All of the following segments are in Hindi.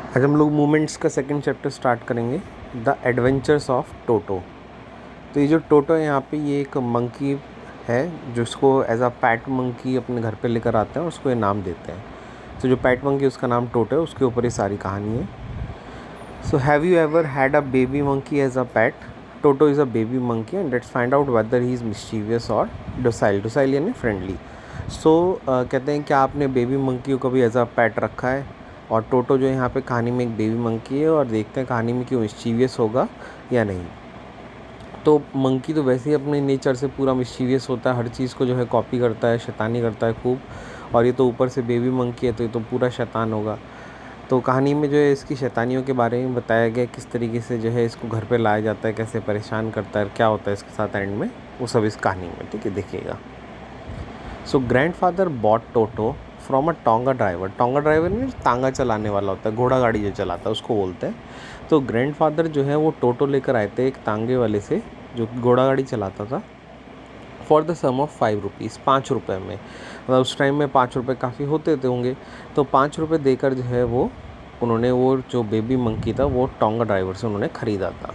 आज हम लोग मूवमेंट्स का सेकंड चैप्टर स्टार्ट करेंगे, द एडवेंचर्स ऑफ टोटो। तो ये जो टोटो है यहाँ पे ये एक मंकी है जिसको एज अ पैट मंकी अपने घर पे लेकर आते हैं और उसको ये नाम देते हैं। तो जो पैट मंकी उसका नाम टोटो है, उसके ऊपर ये सारी कहानी है। So have you ever had a baby monkey as a pet? Toto is a baby monkey and let's find out whether he is mischievous और डोसाइल। डोसाइल यानी फ्रेंडली। सो कहते हैं क्या आपने बेबी मंकी को कभी एज अ पैट रखा है? और टोटो जो यहाँ पे कहानी में एक बेबी मंकी है और देखते हैं कहानी में क्यों मिस्चीवियस होगा या नहीं। तो मंकी तो वैसे ही अपने नेचर से पूरा मिस्चीवियस होता है, हर चीज़ को जो है कॉपी करता है, शैतानी करता है खूब। और ये तो ऊपर से बेबी मंकी है तो ये तो पूरा शैतान होगा। तो कहानी में जो है इसकी शैतानियों के बारे में बताया गया, किस तरीके से जो है इसको घर पे लाया जाता है, कैसे परेशान करता है, क्या होता है इसके साथ एंड में, वो सब इस कहानी में, ठीक है, देखिएगा। So grandfather bought Toto from a tonga driver. Tonga driver में तांगा चलाने वाला होता है, घोड़ा गाड़ी जो चलाता है उसको बोलते हैं। तो ग्रैंडफादर जो है वो टोटो लेकर आए थे एक तांगे वाले से जो घोड़ा गाड़ी चलाता था, for the sum of 5 rupees, 5 रुपये में। मतलब उस टाइम में 5 रुपये काफ़ी होते थे होंगे, तो 5 रुपये देकर जो है वो उन्होंने वो जो बेबी मंकी था वो टोंगा ड्राइवर से उन्होंने ख़रीदा था।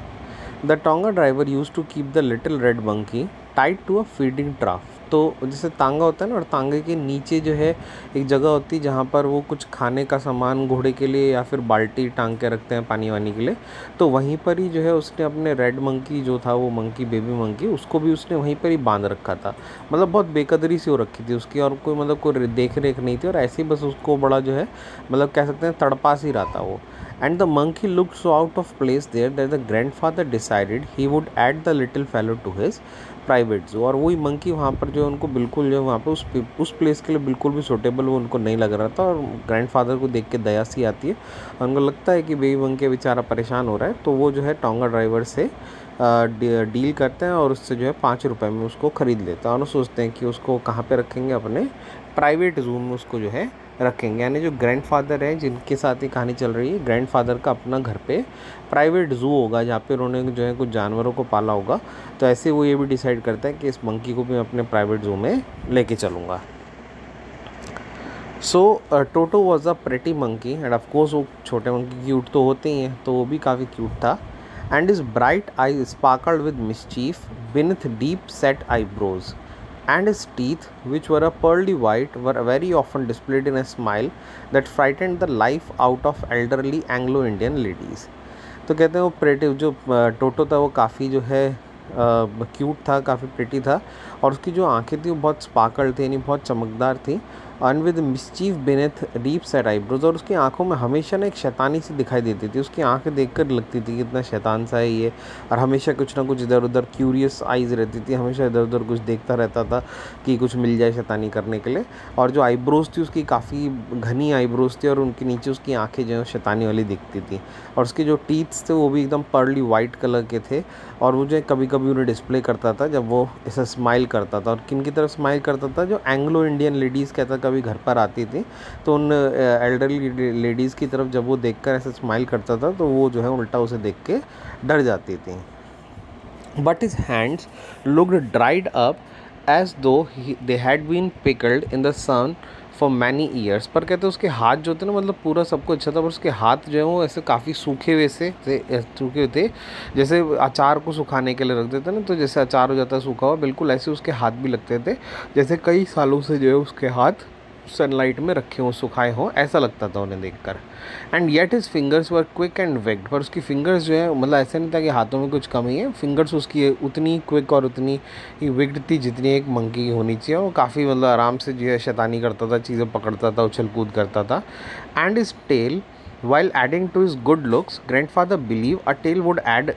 The tonga driver used to keep the little red monkey tied to a feeding trough. तो जैसे तांगा होता है ना, और तांगे के नीचे जो है एक जगह होती है जहाँ पर वो कुछ खाने का सामान घोड़े के लिए या फिर बाल्टी टांग के रखते हैं पानी वानी के लिए। तो वहीं पर ही जो है उसने अपने रेड मंकी जो था, वो मंकी बेबी मंकी, उसको भी उसने वहीं पर ही बांध रखा था। मतलब बहुत बेकदरी से हो रखी थी उसकी, और कोई मतलब कोई देख रेख नहीं थी, और ऐसे ही बस उसको बड़ा जो है मतलब कह सकते हैं तड़पा सी रहा था वो। And the monkey looked so out of place there that the grandfather decided he would add the little fellow to his private zoo. और वही मंकी वहाँ पर जो है उनको बिल्कुल जो है वहाँ पर उस प्लेस के लिए बिल्कुल भी सूटेबल वो उनको नहीं लग रहा था। और ग्रैंडफादर को देख के दया सी आती है और उनको लगता है कि बेबी मंकी बेचारा परेशान हो रहा है, तो वो जो है टोंगा ड्राइवर से डील करते हैं और उससे जो है 5 रुपये में उसको ख़रीद लेते हैं। और वो सोचते हैं कि उसको कहाँ पे रखेंगे, अपने प्राइवेट ज़ू में उसको जो है रखेंगे। यानी जो ग्रैंडफादर है जिनके साथ ही कहानी चल रही है, ग्रैंडफादर का अपना घर पे प्राइवेट ज़ू होगा जहाँ पे उन्होंने जो है कुछ जानवरों को पाला होगा। तो ऐसे वो ये भी डिसाइड करता है कि इस मंकी को भी मैं अपने प्राइवेट ज़ू में लेके चलूँगा। So Toto was a pretty monkey and of course वो छोटे मंकी क्यूट तो होते ही हैं, तो वो भी काफ़ी क्यूट था। And his bright eye sparkled with mischief beneath deep set eyebrows and his teeth, which were a pearly white, were very often displayed in a smile that frightened the life out of elderly Anglo-Indian ladies। तो कहते हैं वो प्रेटी जो टोटो था वो काफ़ी जो है क्यूट था, काफ़ी प्रेटी था, और उसकी जो आंखें थी वो बहुत स्पार्कल थी, यानी बहुत चमकदार थी। And with mischief beneath deep set eyebrows, और उसकी आंखों में हमेशा ना एक शैतानी सी दिखाई देती थी। उसकी आंखें देखकर लगती थी कि इतना शैतान सा है ये, और हमेशा कुछ ना कुछ इधर उधर क्यूरियस आइज़ रहती थी, हमेशा इधर उधर कुछ देखता रहता था कि कुछ मिल जाए शैतानी करने के लिए। और जो आईब्रोज थी उसकी काफ़ी घनी आईब्रोज थी और उनके नीचे उसकी आंखें जो है शैतानी वाली दिखती थी। और उसके जो टीथ्स थे वो भी एकदम पर्ली वाइट कलर के थे, और वो जो कभी कभी उन्हें डिस्प्ले करता था जब वो ऐसा स्माइल करता था। और किन की तरफ स्माइल करता था? जो एंग्लो इंडियन लेडीज़ कहता कभी घर पर आती थी, तो उन एल्डरली लेडीज़ की तरफ जब वो देखकर ऐसा स्माइल करता था तो वो जो है उल्टा उसे देख के डर जाती थी। But his hands looked dried up as though they had been pickled in the sun for many years. पर कहते उसके हाथ जो थे ना, मतलब पूरा सब कुछ अच्छा था, पर उसके हाथ जो है वो ऐसे काफ़ी सूखे हुए सूखे थे, जैसे अचार को सुखाने के लिए रख देते ना, तो जैसे अचार हो जाता है सूखा हुआ, बिल्कुल ऐसे उसके हाथ भी लगते थे, जैसे कई सालों से जो है उसके हाथ सनलाइट में रखे हों, सुखाए हों, ऐसा लगता था उन्हें देखकर। And yet his fingers were quick and विग्ड। पर उसकी फिंगर्स जो है मतलब ऐसा नहीं था कि हाथों में कुछ कमी है, फिंगर्स उसकी उतनी क्विक और उतनी ही विग्ड थी जितनी एक मंकी की होनी चाहिए। वो काफ़ी मतलब आराम से जो है शैतानी करता था, चीज़ें पकड़ता था, उछल कूद करता था। And his tail while adding to his good looks, grandfather believed a tail would add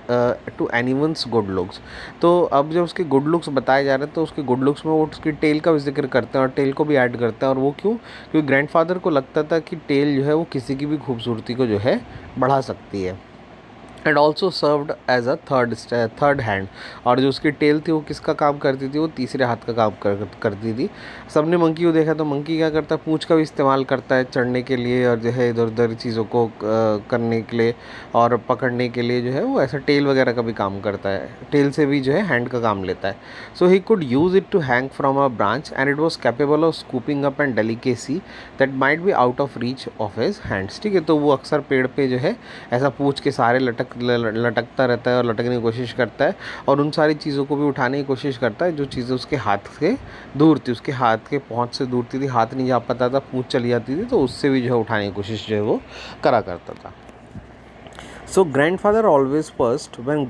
to anyone's good looks। तो अब जब उसके गुड लुक्स बताए जा रहे हैं तो उसके गुड लुक्स में वो उसकी टेल का भी जिक्र करते हैं और टेल को भी ऐड करते हैं। और वो क्यों? क्योंकि ग्रैंडफादर को लगता था कि टेल जो है वो किसी की भी खूबसूरती को जो है बढ़ा सकती है। And also served as a third hand. और जो उसकी टेल थी वो किसका काम करती थी, वो तीसरे हाथ का काम करती थी। सबने मंकी को देखा तो मंकी क्या करता है, पूंछ का भी इस्तेमाल करता है चढ़ने के लिए और जो है इधर उधर चीज़ों को करने के लिए और पकड़ने के लिए जो है वो ऐसा टेल वगैरह का भी काम करता है, टेल से भी जो है हैंड का काम लेता है। So he could use it to hang from a branch and it was capable of scooping up and delicacy that might be out of reach of his hands. ठीक है, तो वो अक्सर पेड़ पे जो है ऐसा पूंछ के सहारे लटकता रहता है और लटकने की कोशिश करता है और उन सारी चीज़ों को भी उठाने की कोशिश करता है जो चीज़ें उसके हाथ से दूर थी, उसके हाथ के पहुंच से दूर थी, हाथ नहीं जा पाता था, पूंछ चली जाती थी, तो उससे भी जो है उठाने की कोशिश जो है वो करा करता था। So grandfather always first when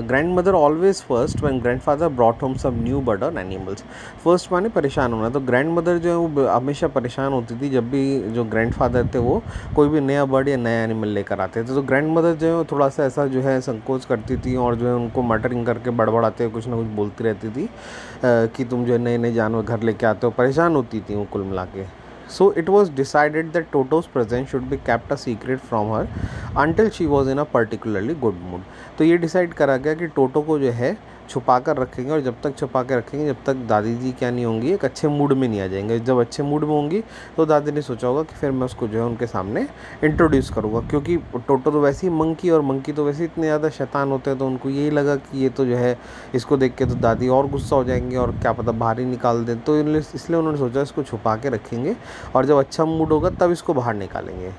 grandmother always first when grandfather brought home some new bird or animals। First माने परेशान होना, तो ग्रैंडमदर जो है वो हमेशा परेशान होती थी जब भी जो ग्रैंडफादर थे वो कोई भी नया बर्ड या नया एनिमल लेकर आते थे। तो ग्रैंडमदर जो है वो थोड़ा सा ऐसा जो है संकोच करती थी और जो है उनको मटरिंग करके बड़बड़ाते हुए कुछ ना कुछ बोलती रहती थी कि तुम जो है नए नए जानवर घर लेके आते हो, परेशान होती थी वो कुल मिला के। So it was decided that Toto's presence should be kept a secret from her until she was in a particularly good mood। तो ये डिसाइड करा गया कि टोटो को जो है छुपा कर रखेंगे और जब तक छुपा के रखेंगे जब तक दादी जी क्या नहीं होंगी, एक अच्छे मूड में नहीं आ जाएंगे। जब अच्छे मूड में होंगी तो दादी ने सोचा होगा कि फिर मैं उसको जो है उनके सामने इंट्रोड्यूस करूँगा, क्योंकि टोटो तो वैसे ही मंकी और मंकी तो वैसे इतने ज़्यादा शैतान होते हैं, तो उनको यही लगा कि ये तो जो है इसको देख के तो दादी और गुस्सा हो जाएंगे और क्या पता बाहर ही निकाल दें। तो इसलिए उन्होंने सोचा इसको छुपा के रखेंगे और जब अच्छा मूड होगा तब इसको बाहर निकालेंगे।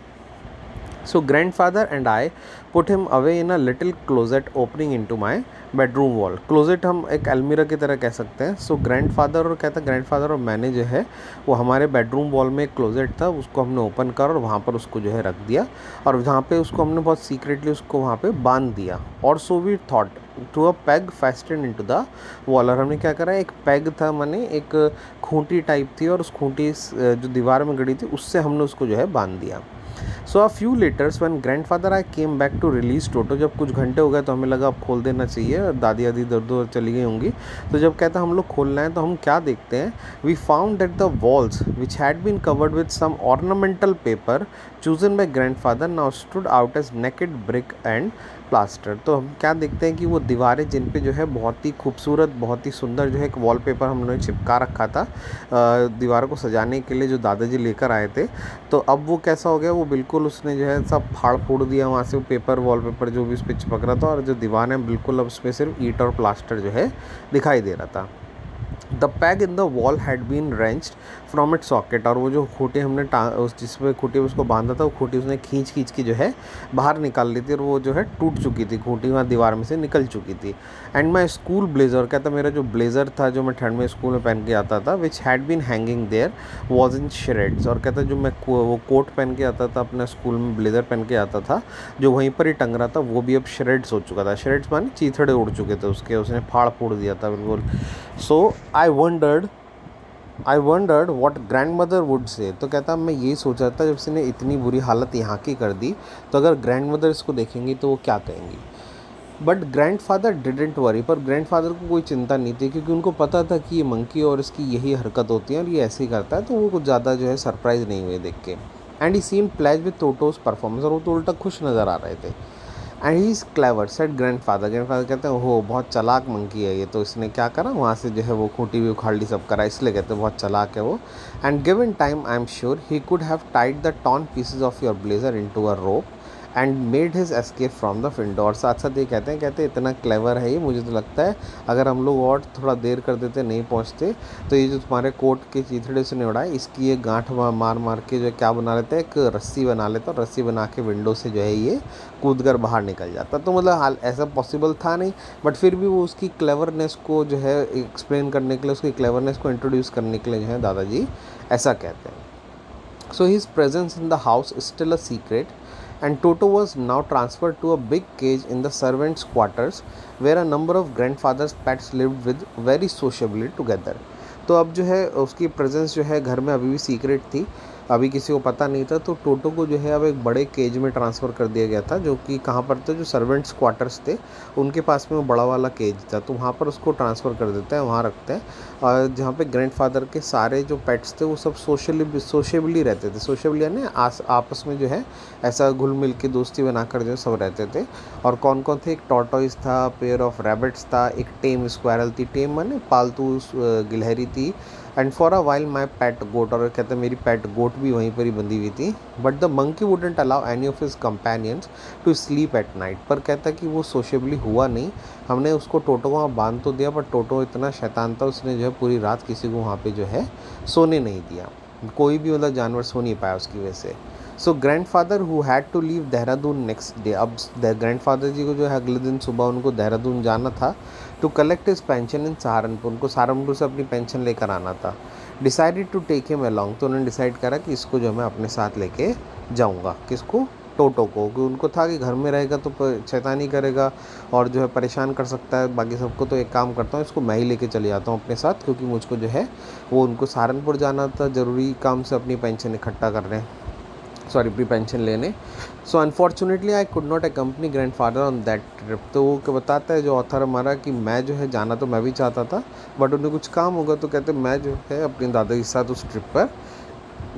So grandfather and I put him away in a little closet opening into my bedroom wall। Closet हम एक अलमीरा की तरह कह सकते हैं। सो ग्रैंडफादर और कहता है ग्रैंडफादर और मैंने जो है वो हमारे बेडरूम वॉल में एक क्लोजेट था, उसको हमने ओपन कर और वहाँ पर उसको जो है रख दिया और जहाँ पे उसको हमने बहुत सीक्रेटली उसको वहाँ पे बांध दिया। और so we thought to a peg fastened into the wall. और हमने क्या करा, एक पैग था माने एक खूंटी टाइप थी और उस खूंटी जो दीवार में गड़ी थी उससे हमने उसको जो है बांध दिया। So a few letters when grandfather I came back to release Toto. जब कुछ घंटे हो गए तो हमें लगा अब खोल देना चाहिए, दादी दादी दर्द उधर चली गई होंगी। तो जब कहता हम लोग खोलना है तो हम क्या देखते हैं, we found that the walls which had been covered with some ornamental paper chosen by grandfather now stood out as naked brick and plaster. तो हम क्या देखते हैं कि वो दीवारें जिन पे जो है बहुत ही खूबसूरत बहुत ही सुंदर जो है एक वॉलपेपर हमने चिपका रखा था दीवारों को सजाने के लिए जो दादाजी लेकर आए थे, तो अब वो कैसा हो गया, वो बिल्कुल उसने जो है सब फाड़ फोड़ दिया वहाँ से, वो पेपर वॉलपेपर जो भी उस पर चिपक रहा था और जो दीवार है बिल्कुल अब उसमें सिर्फ ईंट और प्लास्टर जो है दिखाई दे रहा था। The peg in the wall had been wrenched from it socket. और वो जो खूंटी हमने उस जिस पे खूंटी उसको बांधा था वो खूंटी उसने खींच के जो है बाहर निकाल ली थी और वो जो है टूट चुकी थी, खूंटी वहाँ दीवार में से निकल चुकी थी। एंड माई स्कूल ब्लेजर, कहता मेरा जो ब्लेजर था जो मैं ठंड में स्कूल में पहन के आता था, which had been hanging there was in shreds. और कहता जो मैं वो कोट पहन के आता था अपना स्कूल में, ब्लेजर पहन के आता था जो वहीं पर ही टंग रहा था, वो भी अब श्रेड्स हो चुका था। श्रेड्स माने चीथड़े उड़ चुके थे उसके, उसने फाड़ फोड़ दिया था बिल्कुल। So I wondered what grandmother would say. तो कहता मैं यही सोच रहा था जब इसने इतनी बुरी हालत यहाँ की कर दी तो अगर ग्रैंडमदर इसको देखेंगी तो वो क्या कहेंगी। बट ग्रैंडफादर डिडंट वरी, पर ग्रैंडफादर को कोई चिंता नहीं थी क्योंकि उनको पता था कि ये मंकी और इसकी यही हरकत होती है और ये ऐसे ही करता है, तो वो कुछ ज़्यादा जो है सरप्राइज नहीं हुए देख के। And he seem pleased with Toto's performance, और वो तो उल्टा खुश नज़र आ रहे थे। And he is clever said grandfather. Grandfather कहते हैं हो बहुत चालाक मंकी है ये, तो इसने क्या करा वहाँ से जो है वो खूंटी भी उखाड़ ली, सब करा, इसलिए कहते हैं बहुत चालाक है वो। And given time I am sure he could have tied the torn pieces of your blazer into a rope and made his escape from the window. और साथ साथ ये कहते इतना क्लेवर है ये, मुझे तो लगता है अगर हम लोग और थोड़ा देर कर देते नहीं पहुंचते तो ये जो तुम्हारे कोट के चीथड़े से नहीं उड़ाए इसकी ये गांठ मार के जो क्या बना लेता है, एक रस्सी बना लेता और रस्सी बना के विंडो से जो है ये कूद कर बाहर निकल जाता। तो मतलब हाल ऐसा पॉसिबल था नहीं, बट फिर भी वो उसकी क्लेवरनेस को जो है एक्सप्लेन करने के लिए, उसकी क्लेवरनेस को इंट्रोड्यूस करने के लिए जो है दादाजी ऐसा कहते हैं। So his presence in the house still a secret and Toto was now transferred to a big cage in the servants' quarters where a number of grandfather's pets lived with very sociably together। तो अब जो है उसकी प्रेजेंस जो है घर में अभी भी सीक्रेट थी, अभी किसी को पता नहीं था। तो टोटो को जो है अब एक बड़े केज में ट्रांसफ़र कर दिया गया था, जो कि कहाँ पर थे, जो सर्वेंट्स क्वार्टर्स थे उनके पास में वो बड़ा वाला केज था, तो वहाँ पर उसको ट्रांसफ़र कर देते हैं, वहाँ रखते हैं। और जहाँ पे ग्रैंडफ़ादर के सारे जो पेट्स थे वो सब सोशेबली रहते थे। सोशेबली यानी आपस में जो है ऐसा घुल मिल के दोस्ती बनाकर जो सब रहते थे। और कौन कौन थे, एक टॉर्टोइस था, पेयर ऑफ रैबिट्स था, एक टेम स्क्वायरल थी, टेम माने पालतू गिलहरी थी, and for a while my pet goat, और कहते हैं मेरी पेट गोट भी वहीं पर ही बंधी हुई थी। But the monkey wouldn't allow any of his companions to sleep at night, पर कहता है कि वो सोशेबली हुआ नहीं। हमने उसको टोटो को वहाँ बांध तो दिया, पर टोटो इतना शैतान था, उसने जो है पूरी रात किसी को वहाँ पे जो है सोने नहीं दिया, कोई भी मतलब जानवर सो नहीं पाया उसकी वजह से। So grandfather who had to leave Dehradun next day, अब ग्रैंडफादर जी को जो है अगले दिन सुबह उनको देहरादून जाना था to collect his pension in Saharanpur, उनको सहारनपुर से अपनी पेंशन लेकर आना था। Decided to take him along, तो उन्होंने डिसाइड करा कि इसको जो मैं अपने साथ लेके जाऊँगा, किसको, टोटो को, कि उनको था कि घर में रहेगा तो शैतानी करेगा और जो है परेशान कर सकता है बाकी सबको, तो एक काम करता हूँ इसको मैं ही लेके चले जाता हूँ अपने साथ, क्योंकि मुझको जो है वो उनको सहारनपुर जाना था ज़रूरी काम से अपनी पेंशन इकट्ठा करने, सॉरी प्री पेंशन लेने। So unfortunately I could not accompany grandfather on that trip, तो वो क्या बताता है जो ऑथर हमारा कि मैं जो है जाना तो मैं भी चाहता था, बट उन्हें कुछ काम होगा, तो कहते मैं जो है अपने दादाजी के साथ उस ट्रिप पर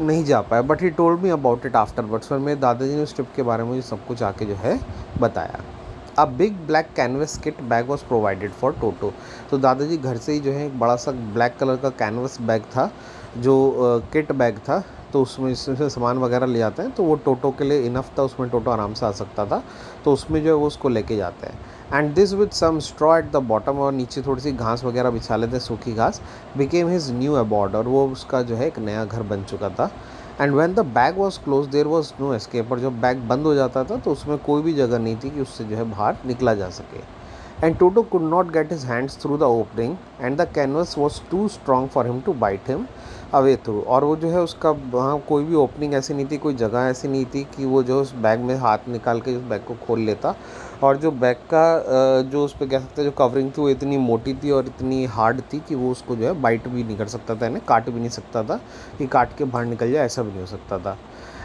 नहीं जा पाया। But he told me about it afterwards, पर मेरे दादाजी ने उस ट्रिप के बारे में मुझे सब कुछ आके जो है बताया। A big black canvas kit bag was provided for Toto, तो दादाजी घर से ही जो है एक बड़ा सा ब्लैक कलर का कैनवस बैग था, जो किट बैग था, तो उसमें सामान वगैरह ले जाते हैं, तो वो टोटो के लिए इनफ था, उसमें टोटो आराम से आ सकता था, तो उसमें जो है वो उसको लेके जाते हैं। And this with some straw at the bottom, और नीचे थोड़ी सी घास वगैरह बिछा लेते हैं, सूखी घास, बिकेम हिज न्यू अबॉर्ड, और वो उसका जो है एक नया घर बन चुका था। And when the bag was close there was no escape, और जब बैग बंद हो जाता था तो उसमें कोई भी जगह नहीं थी कि उससे जो है बाहर निकला जा सके। And Toto could not get his hands through the opening and the canvas was too strong for him to bite him away through, और वो जो है उसका वहाँ कोई भी ओपनिंग ऐसी नहीं थी, कोई जगह ऐसी नहीं थी कि वो जो उस बैग में हाथ निकाल के उस बैग को खोल लेता। और जो बैग का जो उस पर कह सकते हैं जो कवरिंग थी वो इतनी मोटी थी और इतनी हार्ड थी कि वो उसको जो है बाइट भी नहीं कर सकता था, यानी काट भी नहीं सकता था, कि काट के बाहर निकल जाए ऐसा भी नहीं हो सकता था।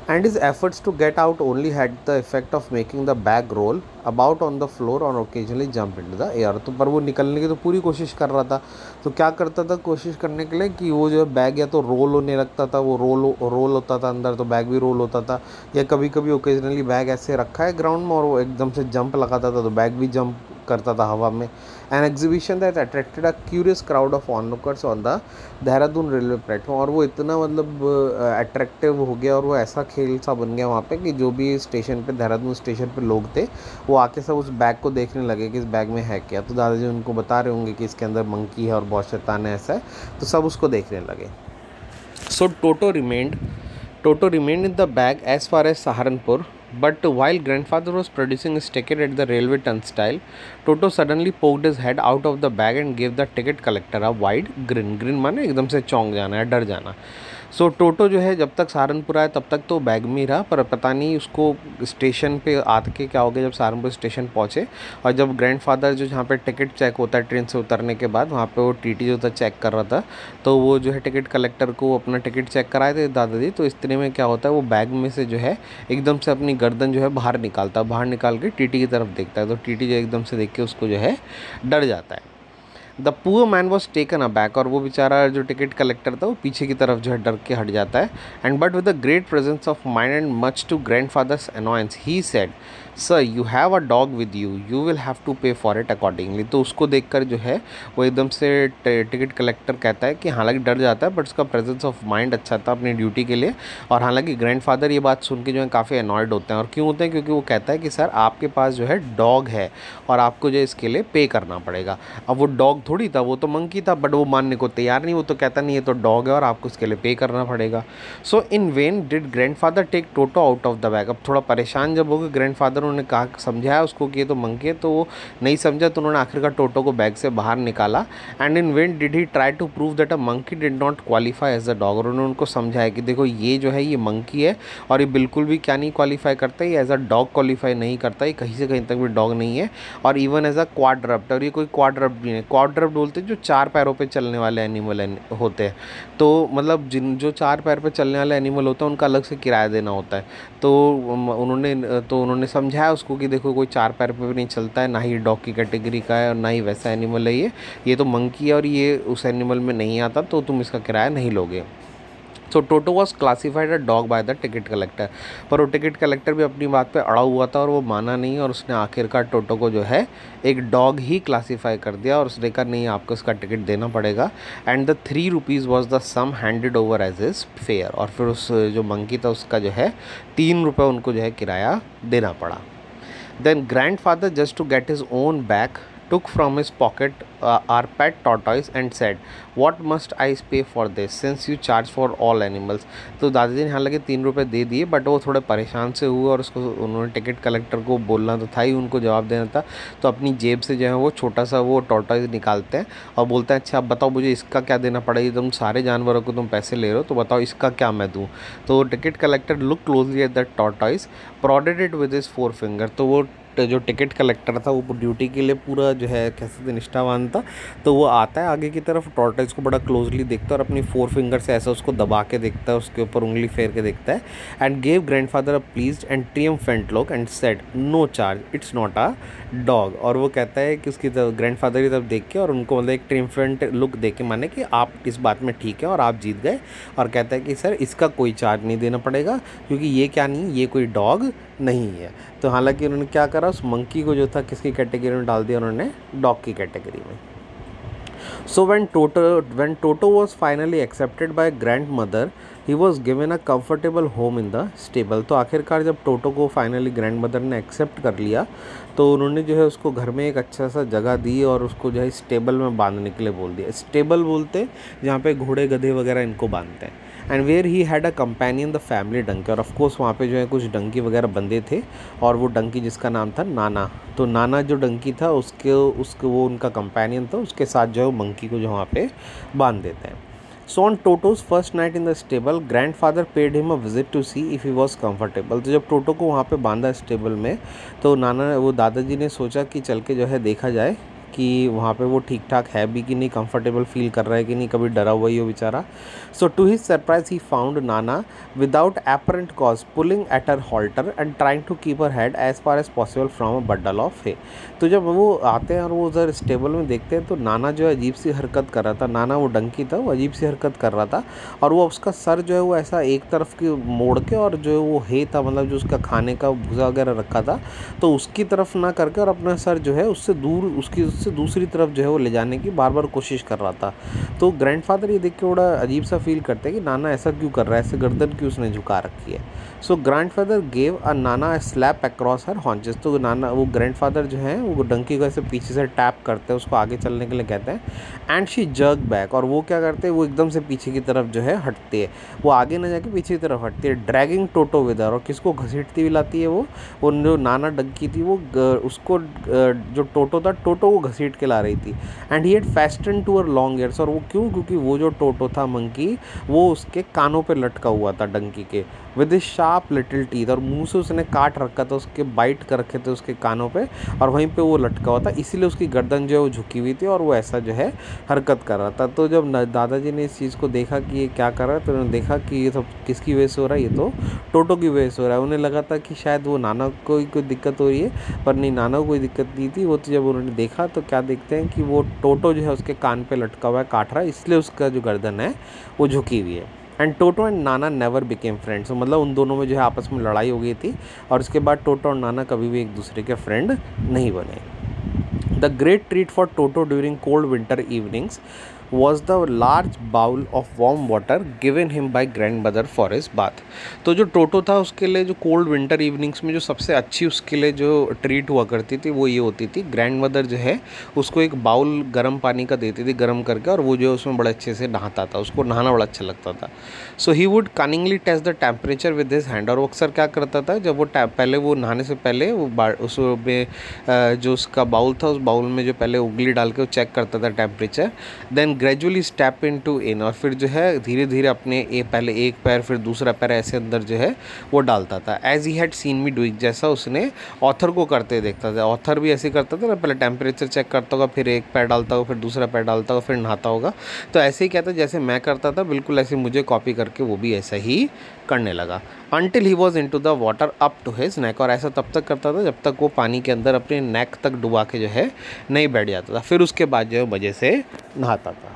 And his efforts to get out only had the effect of making the bag roll about on the floor और occasionally jump into the air, तो पर वो निकलने की तो पूरी कोशिश कर रहा था, तो क्या करता था कोशिश करने के लिए कि वो जो बैग या तो रोल होने लगता था, वो रोल होता था अंदर, तो बैग भी रोल होता था, या कभी कभी ओकेजनली बैग ऐसे रखा है ग्राउंड में और वो एकदम से जंप लगाता था, तो बैग भी जंप करता था हवा में। An exhibition that attracted a curious crowd of onlookers on the Dehradun railway platform, और वो इतना मतलब अट्रैक्टिव हो गया और वो ऐसा खेल सा बन गया वहाँ पे कि जो भी स्टेशन पे, देहरादून स्टेशन पे लोग थे वो आके सब उस बैग को देखने लगे कि इस बैग में है क्या, तो दादाजी उनको बता रहे होंगे कि इसके अंदर मंकी है और बहुत शैतान है ऐसा है, तो सब उसको देखने लगे। So Toto remained in the bag as far as Saharanpur, but while grandfather was producing his ticket at the railway turnstile, Toto suddenly poked his head out of the bag and gave the ticket collector a wide grin. Grin माने एकदम से चौंक जाना है, डर जाना। सो टोटो जो है जब तक सहारनपुर आया तब तक तो बैग में ही रहा, पर पता नहीं उसको स्टेशन पे आके क्या हो गया जब सहारनपुर स्टेशन पहुँचे, और जब ग्रैंडफादर जो जहाँ पे टिकट चेक होता है ट्रेन से उतरने के बाद, वहाँ पे वो टीटी जो था चेक कर रहा था, तो वो जो है टिकट कलेक्टर को अपना टिकट चेक कराए थे दादाजी, तो इस तरह में क्या होता है वो बैग में से जो है एकदम से अपनी गर्दन जो है बाहर निकालता है, बाहर निकाल के टीटी की तरफ देखता है, तो टीटी जो एकदम से देख के उसको जो है डर जाता है। The poor man was taken a back, और वो बेचारा जो टिकट कलेक्टर था वो पीछे की तरफ जो है डर के हट जाता है। And but with the great presence of mind and much to grandfather's annoyance he said, sir you have a dog with you, you will have to pay for it accordingly. तो उसको देखकर जो है वो एकदम से टिकट कलेक्टर कहता है कि हालांकि डर जाता है बट उसका प्रेजेंस ऑफ माइंड अच्छा था अपनी ड्यूटी के लिए। और हालांकि ग्रैंडफादर ये बात सुन के जो है काफ़ी अनॉयड होते हैं, और क्यों होते हैं, क्योंकि वो कहता है कि सर आपके पास जो है डॉग है और आपको जो इसके लिए पे करना पड़ेगा। अब वो डॉग थोड़ी था, वो तो मंकी था, बट वो मानने को तैयार नहीं, वो तो कहता नहीं ये तो डॉग है और आपको इसके लिए पे करना पड़ेगा। So in when did grandfather take Toto out of the bag. अब थोड़ा परेशान जब हो गए ग्रैंडफादर ग्रैंडफादर उन्होंने कहा, समझाया उसको कि ये तो मंकी है, तो वो नहीं समझा। तो उन्होंने आखिरकार टोटो को बैग से बाहर निकाला। And in when did he try to prove that a monkey did not qualify as a dog. और उन्होंने उनको समझाया कि देखो ये जो है ये मंकी है और ये बिल्कुल भी क्या नहीं क्वालिफाई करता, ये एज अ डॉग क्वालिफाई नहीं करता, ये कहीं से कहीं तक भी डॉग नहीं है। और इवन एज अ क्वाड्रप्ट, और ये कोई क्वाड्रप्ट भी नहीं। क्वाड्रप्ट बोलते हैं जो 4 पैरों पे चलने वाले एनिमल होते हैं। तो मतलब जिन जो 4 पैर पे चलने वाले एनिमल होता है उनका अलग से किराया देना होता है। तो उन्होंने समझाया उसको कि देखो कोई 4 पैर पे भी नहीं चलता है, ना ही डॉग की कैटेगरी का है और ना ही वैसा एनिमल है ये तो मंकी है और ये उस एनिमल में नहीं आता, तो तुम इसका किराया नहीं लोगे। So Toto was classified a dog by the ticket collector. पर वो टिकट कलेक्टर भी अपनी बात पे अड़ा हुआ था और वो माना नहीं, और उसने आखिरकार टोटो को जो है एक डॉग ही क्लासीफाई कर दिया और उसने कहा नहीं आपको इसका टिकट देना पड़ेगा। And the 3 rupees was the sum handed over as is fair. और फिर उस जो मंकी था उसका जो है 3 रुपये उनको जो है किराया देना पड़ा। Then grandfather just to get his own back took from his pocket our pet tortoise and said, "What must I pay for this since you charge for all animals?" तो दादाजी ने हालांकि 3 रुपये दे दिए, बट वो थोड़े परेशान से हुए और उसको उन्होंने टिकट कलेक्टर को बोलना तो था ही, उनको जवाब देना था। तो अपनी जेब से जो है वो छोटा सा वो टॉर्टॉइस निकालते हैं और बोलते हैं अच्छा अब बताओ मुझे इसका क्या देना पड़ेगा, तुम सारे जानवरों को तुम पैसे ले रहे हो तो बताओ इसका क्या मैं दूँ। तो ticket collector look closely at that tortoise, prodded it with his 4 finger. तो वो जो टिकट कलेक्टर था वो ड्यूटी के लिए पूरा जो है कैसे निष्ठावान था। तो वो आता है आगे की तरफ, टॉर्टॉइस को बड़ा क्लोजली देखता है और अपनी 4 फिंगर से ऐसा उसको दबा के देखता है, उसके ऊपर उंगली फेर के देखता है। And gave grandfather a pleased and triumphant look and said no charge, it's not a dog. और वो कहता है कि उसकी ग्रैंडफादर की तरफ देख के और उनको मतलब एक ट्रियम्फेंट लुक दे के माने कि आप इस बात में ठीक है और आप जीत गए। और कहता है कि सर इसका कोई चार्ज नहीं देना पड़ेगा क्योंकि ये क्या नहीं, ये कोई डॉग नहीं है। तो हालांकि उन्होंने क्या करा, उस मंकी को जो था किसकी कैटेगरी में डाल दिया, उन्होंने डॉग की कैटेगरी में। So when Toto was finally accepted by grandmother, he was given a comfortable home in the stable। तो आखिरकार जब टोटो को फाइनली ग्रैंडमदर ने एक्सेप्ट कर लिया तो उन्होंने जो है उसको घर में एक अच्छा सा जगह दी और उसको जो है स्टेबल में बांधने के लिए बोल दिया। स्टेबल बोलते जहाँ पे घोड़े गधे वगैरह इनको बांधते हैं। And where he had a companion the family donkey. और ऑफकोर्स वहाँ पे जो है कुछ डंकी वगैरह बंधे थे और वो डंकी जिसका नाम था नाना। तो नाना जो डंकी था उसके वो उनका कंपेनियन था, उसके साथ जो है वो मंकी को जो वहाँ पे बांध देते हैं। So on Toto's first night in the stable grandfather paid him a visit to see if he was comfortable. तो जब टोटो को वहाँ पे बांधा स्टेबल में तो वो दादाजी ने सोचा कि चल के जो है देखा जाए कि वहाँ पे वो ठीक ठाक है भी कि नहीं, कंफर्टेबल फील कर रहा है कि नहीं, कभी डरा हुआ ही हो बेचारा। So to his surprise he found Nana without apparent cause pulling at her halter and trying to keep her head as far as possible from a bundle of है। तो जब वो आते हैं और वो उधर स्टेबल में देखते हैं तो नाना जो है अजीब सी हरकत कर रहा था। नाना वो डंकी था, वो अजीब सी हरकत कर रहा था और वो उसका सर जो है वो ऐसा एक तरफ की मोड़ के और जो वो है था मतलब जो उसका खाने का भूसा वगैरह रखा था तो उसकी तरफ ना करके और अपना सर जो है उससे दूर उससे दूसरी तरफ जो है वो ले जाने की बार बार कोशिश कर रहा था। तो ग्रैंडफादर ये देख के बड़ा अजीब सा फील करते हैं कि नाना ऐसा क्यों कर रहा है, ऐसे गर्दन क्यों उसने झुका रखी है। सो grandfather gave a Nana slab across her haunches. तो नाना वो ग्रैंडफादर जो है वो डंकी को ऐसे पीछे से टैप करते हैं, उसको आगे चलने के लिए कहते हैं। एंड शी जर्क बैक, और वो क्या करते हैं वो एकदम से पीछे की तरफ जो है हटती है, वो आगे ना जाके पीछे की तरफ हटती है। ड्रैगिंग टोटो विद हर, और किसको घसीटती हुई लाती है वो जो नाना डंकी थी वो उसको जो टोटो था टोटो को घसीट के ला रही थी। And he had fastened to her long ears, और वो क्यों, क्योंकि वो जो टोटो था मंकी वो उसके कानों पे लटका हुआ था डंकी के विद शार्प लिटिल टीथ, और मुंह से उसने काट रखा था, उसके बाइट कर रखे थे उसके कानों पे और वहीं पे वो लटका हुआ था, इसीलिए उसकी गर्दन जो है वो झुकी हुई थी और वो ऐसा जो है हरकत कर रहा था। तो जब दादाजी ने इस चीज़ को देखा कि ये क्या कर रहा है तो उन्होंने देखा कि ये सब किसकी वजह से हो रहा है, ये तो टोटो की वजह से हो रहा है। उन्हें लगा था कि शायद वो नाना को कोई दिक्कत हो रही है, पर नहीं, नाना को कोई दिक्कत नहीं थी। वो तो जब उन्होंने देखा तो क्या देखते हैं कि वो टोटो जो है उसके कान पे लटका हुआ है, काट रहा है, इसलिए उसका जो गर्दन है वो झुकी हुई है। And Toto and Nana never became friends, मतलब उन दोनों में जो है आपस में लड़ाई हो गई थी और उसके बाद टोटो और नाना कभी भी एक दूसरे के फ्रेंड नहीं बने। The great treat for Toto during cold winter evenings was the large bowl of warm water given him by grandmother for his bath. तो जो टोटो था उसके लिए जो कोल्ड विंटर इवनिंग्स में जो सबसे अच्छी उसके लिए जो ट्रीट हुआ करती थी वो ये होती थी, ग्रैंड मदर जो है उसको एक बाउल गर्म पानी का देती थी गर्म करके, और वो जो है उसमें बड़े अच्छे से नहाता था, उसको नहाना बड़ा अच्छा लगता था। So he would cunningly test the temperature with his hand. और वो अक्सर क्या करता था, जब वो पहले वो नहाने से पहले वो उसमें जो उसका बाउल था उस बाउल में जो पहले उंगली डाल के वो चेक करता था temperature, then gradually step into in, और फिर जो है धीरे धीरे अपने पहले एक पैर फिर दूसरा पैर ऐसे अंदर जो है वो डालता था। As he had seen me doing, जैसा उसने ऑथर को करते देखता था। ऑथर भी ऐसे करता था ना, पहले टेम्परेचर चेक करता होगा, फिर एक पैर डालता होगा, फिर दूसरा पैर डालता होगा, फिर नहाता होगा। तो ऐसे ही कहता जैसे मैं करता था, बिल्कुल ऐसे मुझे कॉपी करके वो भी ऐसा ही करने लगा। Until he was into the water up to his neck, और ऐसा तब तक करता था जब तक वो पानी के अंदर अपने नेक तक डुबा के जो है नहीं बैठ जाता था, फिर उसके बाद जो है मज़े से नहाता था।